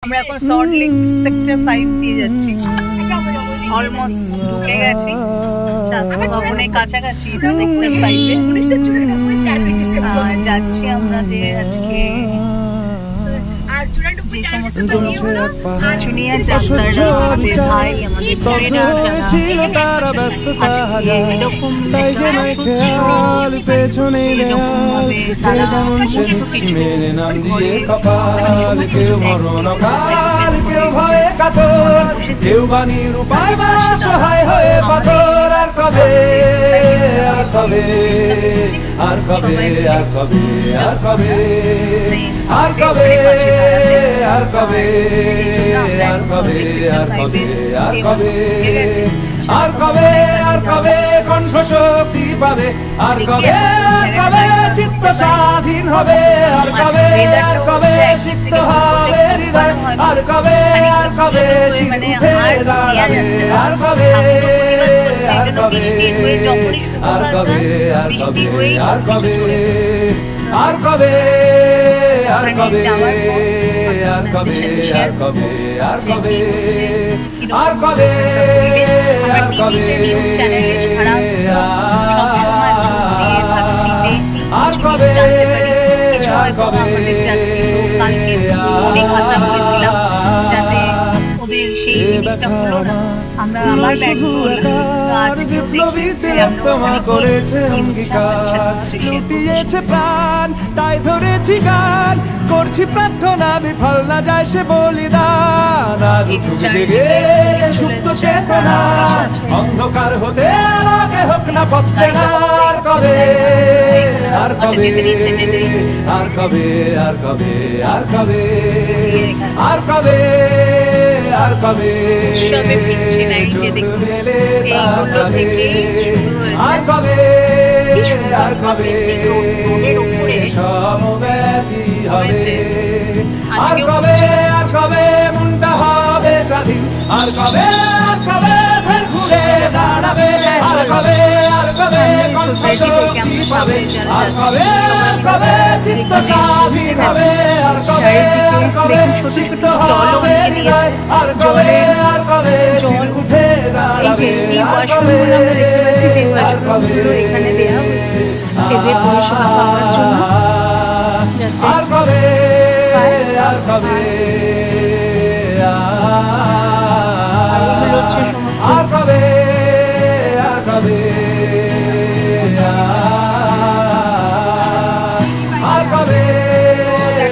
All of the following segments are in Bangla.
আমরা এখন সল্ট লেক সেক্টর 5 দিয়ে যাচ্ছি, অলমোস্ট ঢুকে গেছি স্বাস্থ্য ভবনের কাছাকাছি সেক্টর 5-এ। যাচ্ছি আমরা আজকে যে সমস্ত জুনিয়র ডাক্তাররা আমাদের ভাই আমাদের বোনেরা যারা আজকে এরকম এরকমভাবে তারা সমস্ত কিছু কণ্ঠ শক্তি পাবে, আর কবে চিত্ত স্বাধীন হবে, আর কবে সিক্ত হবে হৃদয়, আর কবে শিখে দাঁড়াবে, আর কবে যাতে ওদের সেই জিনিসটা হলো না, আমরা আবার ব্যাক করলাম। আজকেও দেখছি প্রাণ তাই ধরেছি গান করছি প্রার্থনা, বিফল না যায় সে বলিদান। সুপ্ত চেতনা অন্ধকার হতে আলোকে হোক না পথ চেনা, আর কবে আর কবে আর কবে আর কবে আর কবে আর কবে আর কবে আর কবে আর কবে সমব্যথী হবে, আর কবে মনটা হবে স্বাধীন, আর কবে ফের ঘুরে দাঁড়াবে, আর কবে কণ্ঠ শক্তি পাবে, আর কবে চিত্ত স্বাধীন হবে, আর কবে সিক্ত হবে হৃদয়, আর কবে উঠে দাঁড়াবে, আর কবে এখানে দেওয়া হয়েছে এদের পরিষেবা পাওয়ার জন্য, আর কবে আর কবে আর কবে আর কবে আর কবে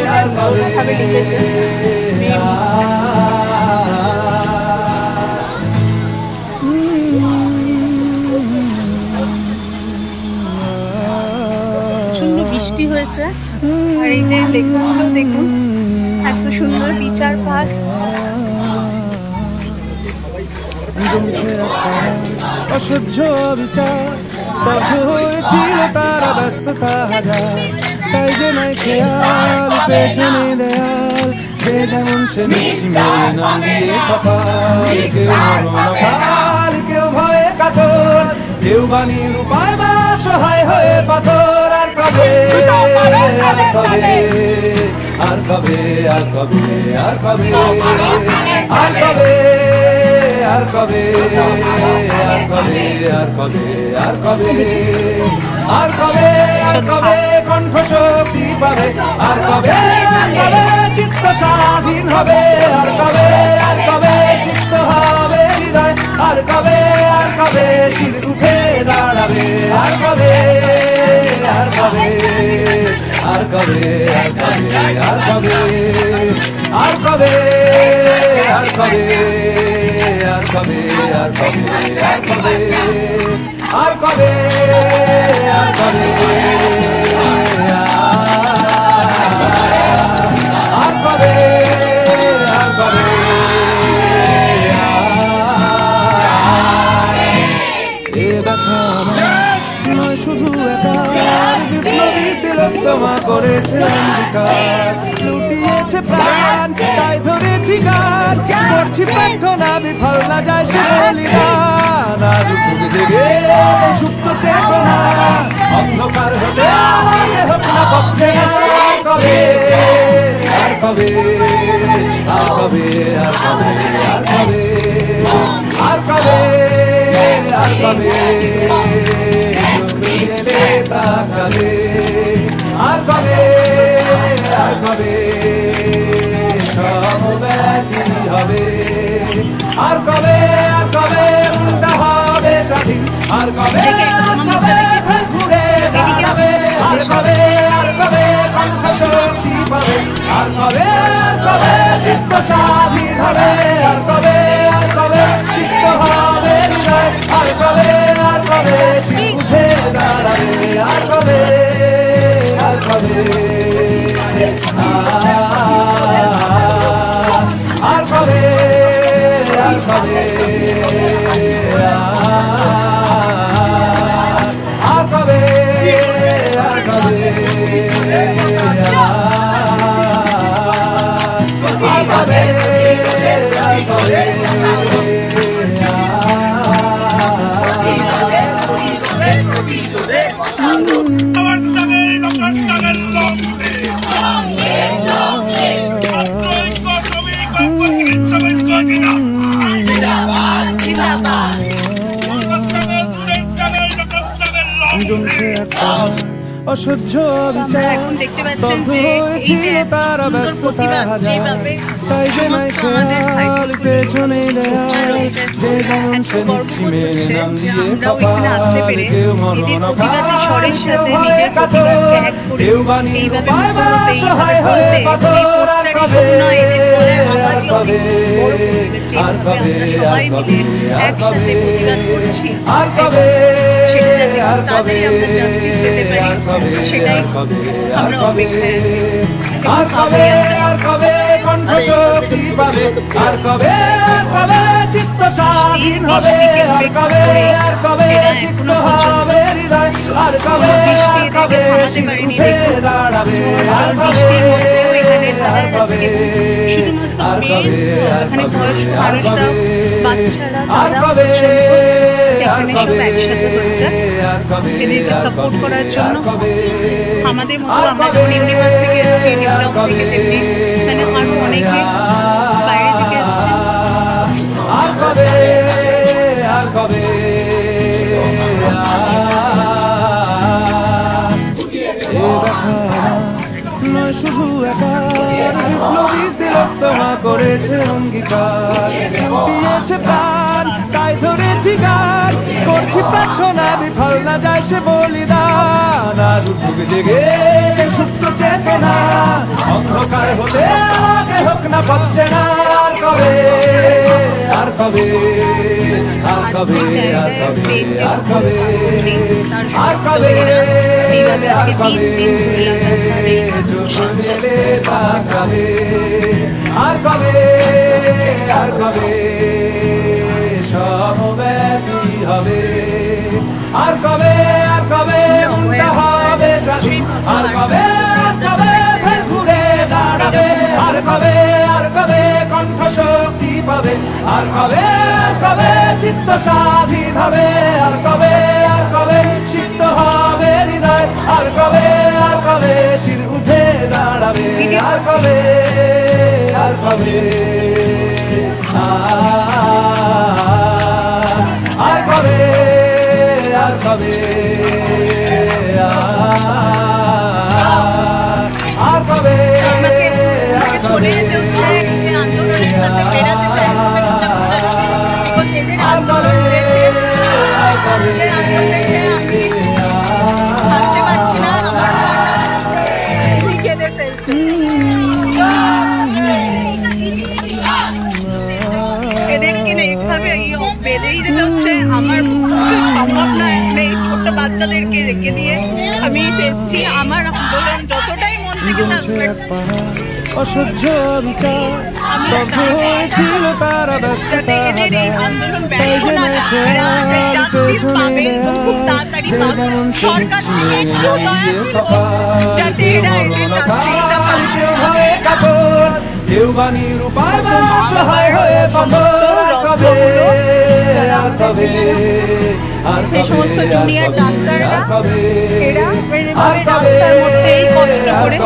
আর কবে বৃষ্টি হয়েছে। আর এই যে লেখাগুলো দেখুন, এত সুন্দর বিচার পাঠ, অসহ্য বিচার স্তব্ধ হয়েছিল তারা ব্যস্ততা হাজার, তাই যে নাই খেয়াল পেছনে দেয়াল, যে যেমন সে নিচ্ছি মেলে নাম দিয়ে কপাল, কেউ মরণকাল কেউ ভয়ে কাতর, কেউ বাণীর উপায় বা সহায় হয়ে পাথর, আর কবে আর কবে আর কবে আর কবে আর কবে আর কবে আর কবে আর কবে আর কবে আর কবে আর কবে আর কবে কণ্ঠ শক্তি পাবে, আর কবে চিত্ত স্বাধীন হবে, আর কবে সিক্ত হবে হৃদয়, আর কবে শির উঠে দাঁড়াবে, আর কবে আর কবে আর কবে আর কবে আর কবে আর কবে আর কবে আর কবে আর কবে আর কবে আর কবে আর কবে আর কবে আর কবে এ ব্যথা নয় শুধু একা, বিপ্লবী তিলোত্তমা করেছে অঙ্গীকার, লুটিয়েছে প্রাণ তাই ধরেছি গান করছি প্রার্থনা, বিফল না যায় সে বলিদান। আজ তুমি জেগে সুপ্ত চেতনা অন্ধকার হতে আলোকে হোক না পথ চেনা, আর কবে আর কবে আর কবে কবে আর কবে আর কবে আর কবে আর কবে তুমি এলে তাকাবে আর কবে আর কবে সমব্যথী হবে আর কবে উল্টা হবে স্বাধীন আর কবে ঘুরে দাঁড়াবে আর কবে কণ্ঠ শক্তি পাবে আর কবে চিত্ত স্বাধীন হবে আর কবে চিত্ত হবে হৃদয় আর কবে উঠে দাঁড়াবে আর কবে আর কবে আর কবে আর কবে আর কবে আর কবে আর কবে আর কবে অসহ্য বিচার স্তব্ধ হয়েছিল তারা ব্যস্ততা হাজার তাই যে নাই খেয়াল পেছনে দেয়াল যে যেমন সে নিচ্ছিমে নাম দিয়ে কপাল কেউ মরণ হয়ে কাতর কেউ বানিয়ে রূপায় বা সহায় হয়ে পাথর আর কবে আর কবে আর কবে আর কবে আর কবে আর কবে আর কবে সেটাই আমরা অপেক্ষায় আর কবে কণ্ঠ শক্তি পাবে আর কবে চিত্ত স্বাধীন হবে আর কবে সিক্ত হবে হৃদয় আর কবে উঠে দাঁড়াবে আর কবে আর কবে আর কবে আর কবে আর কবে আর কবে আর কবে এদেরকে সাপোর্ট করার জন্য আমাদের মতো আমরা যখন ইউনিভার্স থেকে এসেছি নিউটন থেকে তেমনি এখানে আরো অনেকে বাইরে থেকে এসেছে আর কবে আর কবে নয় শুধু একার বিপ্লবীর তিলোত্তমা করেছে অঙ্গীকার দিয়েছে প্রাণ তাই ধরেছি গান করছি প্রার্থনা বিফল না যায় সে বলিদান আর যুগ জেগে সুপ্ত চেতনা অন্ধকার হতে আগে হোক না পাচ্ছে না আর কবে আর কবে আর কবে আর কবে আর কবে আর কবে আর কবে চলে তাকাবে আর কবে আর কবে সমব্যথী হবে আর কবে উল্টা হবে স্বাধীন আর কবে ফের ঘুরে দাঁড়াবে আর কবে কণ্ঠ শক্তি পাবে আর কবে চিত্ত স্বাধীন হবে আর কবে সিক্ত হবে হৃদয় আর কবে শির উঠে দাঁড়াবে আর কবে আর কবে আর কবে আর কবে আর কবে চলে যেতে হচ্ছে আন্দোলনের সাথে বেড়াতে চাই আর কবে ভাবতে পারছি না আমার কেঁদে ফেলছে এদেরকে এইভাবে বেড়েই যেতে হচ্ছে আমার সম্ভব নয় এই ছোট্ট বাচ্চাদেরকে রেখে দিয়ে আমি এসেছি আমার আন্দোলন যতটাই মন থেকে থাকবে অসহ্য বিচার স্তব্ধ হয়েছিল তারা ব্যস্ততা হাজার তাই যে নাই খেয়াল পেছনে দেয়াল যে যেমন সে নিচ্ছিমে নাম দিয়ে কপাল কেউ মরণ কাল কেউ হয়ে কাতর কেউ বানিয়ে রূপায় বা সহায় হয়ে পাথর আর কবে আর কবে এই সমস্ত জুনিয়র ডাক্তাররা এরা এভাবে রাস্তার মধ্যেই কষ্ট করে।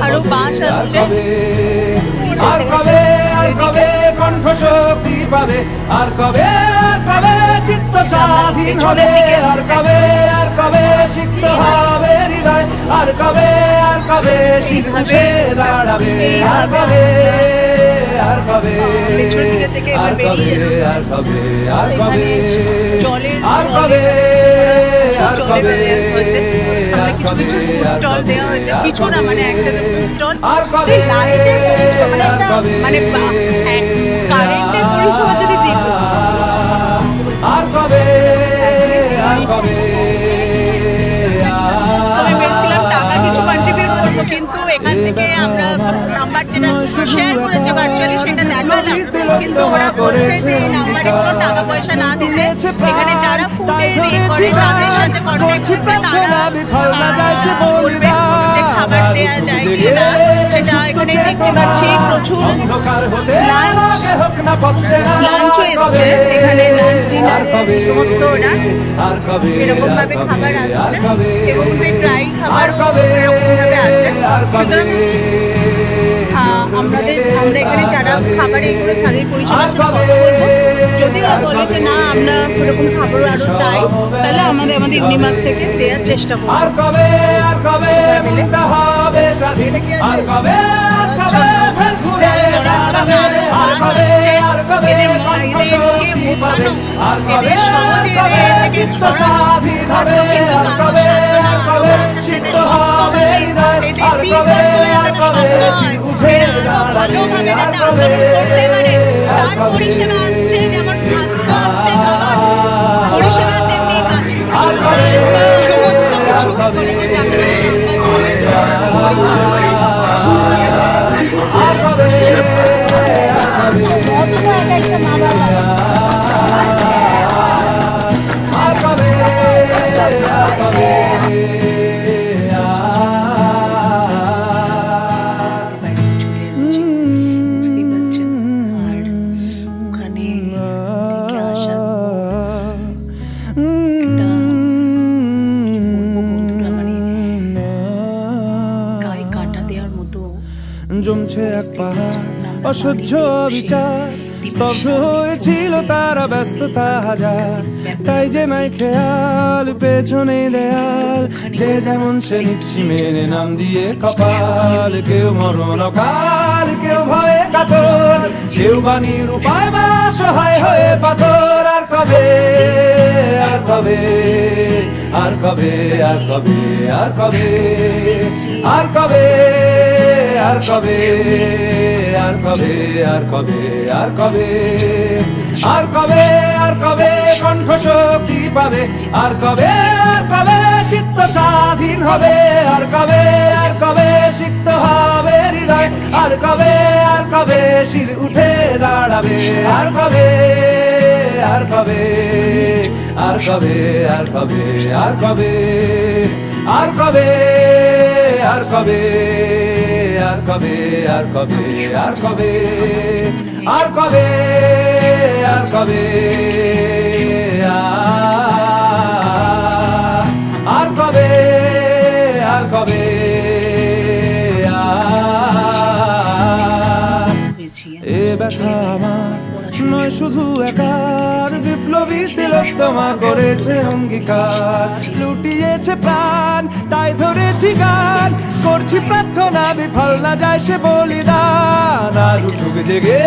আরো বাস আসছে। আর কবে কণ্ঠ শক্তি পাবে, আর কবে চিত্ত স্বাধীন হবে, আর কবে সিক্ত হবে হৃদয়, আর কবে শির উঠে দাঁড়াবে, আর কবে আর কবে আর কবে আর কবে আর কবে আর কবে আর কবে আমরা কিছু কিছু ফুড স্টল দেওয়া হয়েছে, কিছু না মানে একটা ফুড স্টল আর কবে মানে কারেন্টের পরিষেবা যদি দিত। আর কবে আর কবে আমি বলছিলাম টাকা কিছু কন্ট্রিবিউট করবো, কিন্তু এখান থেকে আমরা নাম্বার যেটা শেয়ার করেছে ভার্চুয়ালি সেটা দেখালাম, কিন্তু ওরা বলছে যে নাম্বারে কোনো টাকা পয়সা না দিতে এখানে যারা ফুডের করে তাদের সাথে কন্ট্যাক্ট করবে, তারা বলবে যে খাবার দেওয়া যায় কি না। সেটা এখানে দেখতে পাচ্ছি প্রচুর লাঞ্চও এসছে, এখানে লাঞ্চ ডিনার সমস্ত ওরা এরকম ভাবে খাবার আসছে এবং ড্রাই খাবার এরকম ভাবে আছে। সুতরাং আমরা এখানে যারা খাবার এগুলো তাদের পরিষেবা কথা বলবো, যদি ওরা বলে যে না আমরা এরকম খাবার আরো চাই তাহলে আমাদের ইউনিমার্ক থেকে দেওয়ার চেষ্টা করবো। এদের সহজে তার পরিষেবা আসছে, যেমন খাদ্য আসছে, খাবার পরিষেবা তেমনি সমস্ত কিছু জমছে এক পাহাড় অসহ্য বিচার, স্তব্ধ হয়েছিল তারা ব্যস্ততা হাজার, তাই যে নাই খেয়াল পেছনে দেয়াল, যে যেমন সে নিচ্ছি মেনে নাম দিয়ে কপাল, কেউ মরণ কাল, কেউ ভয়ে কাতর, কেউ বাণীর উপায় বা সহায় হয়ে পাথর। আর কবে আর কবে আর কবে আর কবে আর কবে আর কবে আর কবে আর কবে আর কবে আর কবে আর কবে আর কবে কণ্ঠ শক্তি পাবে, আর কবে চিত্ত স্বাধীন হবে, আর কবে সিক্ত হবে হৃদয়, আর কবে শির উঠে দাঁড়াবে, আর কবে আর কবে আর কবে আর কবে আর কবে আর কবে আর কবে আর কবে আর কবে আর কবে আর কবে আর কবে আর কবে আর কবে এ ব্যথা আমার নয় শুধু একার, বিপ্লবী তিলোত্তমা করেছে অঙ্গীকার, লুটিয়েছে প্রাণ তাই ধরেছি গান, করছি প্রার্থনা বিফল না যায় সে বলিদান। আর উঠুক জেগে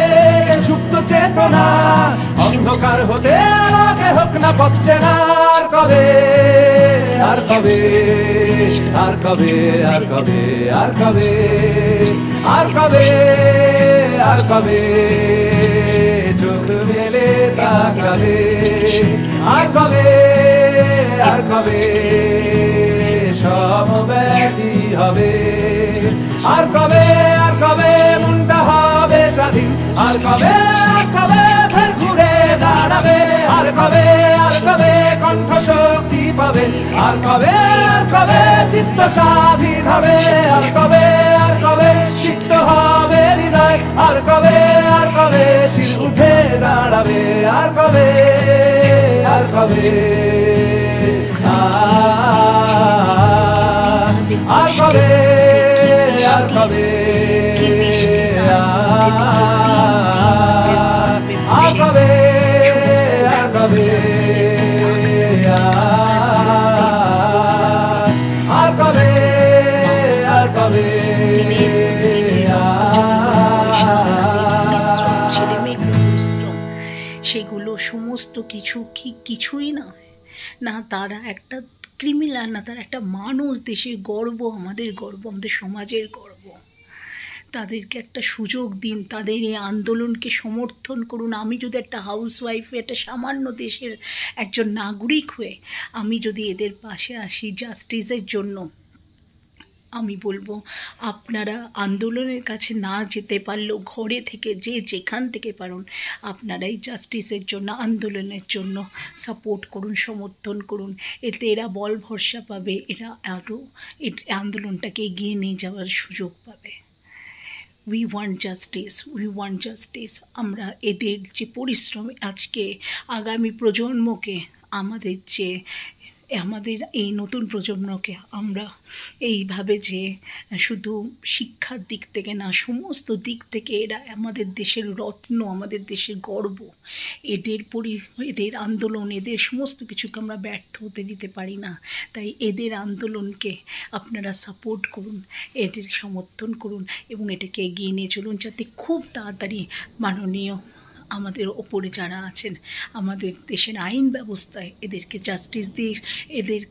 সুপ্ত চেতনা, অন্ধকার হতে আলোকে হোক না পথ চেনা। আর কবে আর কবে আর কবে আর কবে আর কবে আর কবে আর কবে চোখ মেলে তাকাবে, আর কবে আর কবে সমব্যথী হবে, আর কবে মনটা হবে স্বাধীন, আর কবে ফের ঘুরে দাঁড়াবে, আর কবে কণ্ঠ শক্তি পাবে, আর কবে চিত্ত স্বাধীন হবে, আর কবে সিক্ত হবে হৃদয়, আর কবে শির উঠে দাঁড়াবে, আর কবে কবে আর কবে আর কবে আর কবে আর কবে আর কবে আর কবে সেগুলো সমস্ত কিছুই না, না তারা একটা ক্রিমিনাল, না তারা একটা মানুষ, দেশের গর্ব, আমাদের গর্ব, আমাদের সমাজের গর্ব। তাদেরকে একটা সুযোগ দিন, তাদের এই আন্দোলনকে সমর্থন করুন। আমি যদি একটা হাউসওয়াইফ, একটা সামান্য দেশের একজন নাগরিক হয়ে আমি যদি এদের পাশে আসি জাস্টিসের জন্য, আমি বলবো আপনারা আন্দোলনের কাছে না যেতে পারলেও ঘরে থেকে যেখান থেকে পারুন আপনারাই জাস্টিসের জন্য, আন্দোলনের জন্য সাপোর্ট করুন, সমর্থন করুন। এতে এরা বল ভরসা পাবে, এরা আরও আন্দোলনটাকে এগিয়ে নিয়ে যাওয়ার সুযোগ পাবে। We want justice. আমরা এদের যে পরিশ্রম আজকে আগামী প্রজন্মকে, আমাদের এই নতুন প্রজন্মকে আমরা এইভাবে যে শুধু শিক্ষার দিক থেকে না, সমস্ত দিক থেকে এরা আমাদের দেশের রত্ন, আমাদের দেশের গর্ব। এদের আন্দোলন, এদের সমস্ত কিছুকে আমরা ব্যর্থ হতে দিতে পারি না। তাই এদের আন্দোলনকে আপনারা সাপোর্ট করুন, এদের সমর্থন করুন এবং এটাকে এগিয়ে নিয়ে চলুন, যাতে খুব তাড়াতাড়ি মাননীয় আমাদের ওপরে যারা আছেন, আমাদের দেশের আইন ব্যবস্থায় এদেরকে জাস্টিস দিয়ে এদের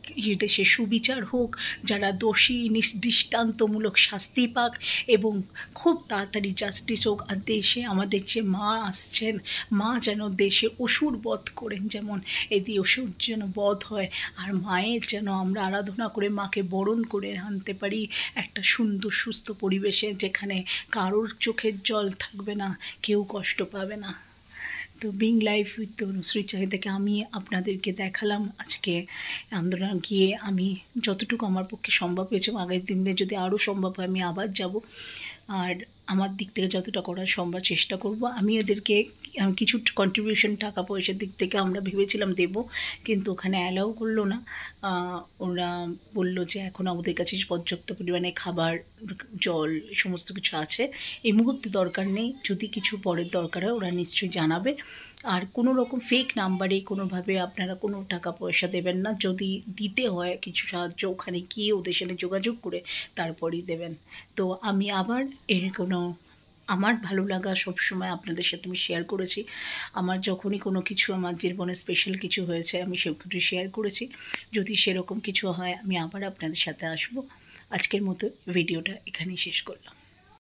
দেশে সুবিচার হোক, যারা দোষী দৃষ্টান্তমূলক শাস্তি পাক এবং খুব তাড়াতাড়ি জাস্টিস হোক। আর দেশে আমাদের যে মা আসছেন, মা যেন দেশে অসুর বধ করেন, যেমন এদি অসুর যেন বধ হয়, আর মায়ের যেন আমরা আরাধনা করে মাকে বরণ করে আনতে পারি একটা সুন্দর সুস্থ পরিবেশে, যেখানে কারোর চোখের জল থাকবে না, কেউ কষ্ট পাবে না। তো বিং লাইফ উইথ তনুশ্রী থেকে আমি আপনাদেরকে দেখালাম আজকে আন্দোলন গিয়ে আমি যতটুকু আমার পক্ষে সম্ভব হয়েছে। আগের দিনে যদি আরও সম্ভব হয় আমি আবার যাব, আর আমার দিক থেকে যতটা করার সম্ভব চেষ্টা করব। আমি এদেরকে কিছু কন্ট্রিবিউশন টাকা পয়সার দিক থেকে আমরা ভেবেছিলাম দেব, কিন্তু ওখানে অ্যালাউ করলো না। ওরা বলল যে এখন আমাদের কাছে পর্যাপ্ত পরিমাণে খাবার, জল, সমস্ত কিছু আছে, এই মুহূর্তে দরকার নেই, যদি কিছু পরের দরকার হয় ওরা নিশ্চয়ই জানাবে। আর কোনো রকম ফেক নাম্বারে কোনোভাবে আপনারা কোনো টাকা পয়সা দেবেন না, যদি দিতে হয় কিছু সাহায্য ওখানে গিয়ে ওদের সাথে যোগাযোগ করে তারপরেই দেবেন। তো আমি আবার আমার ভালো লাগা সবসময় আপনাদের সাথে আমি শেয়ার করেছি। আমার যখনই কোনো কিছু আমার জীবনে স্পেশাল কিছু হয়েছে আমি সেগুলো শেয়ার করেছি। যদি সেরকম কিছু হয় আমি আবার আপনাদের সাথে আসবো। আজকের মতো ভিডিওটা এখানেই শেষ করলাম।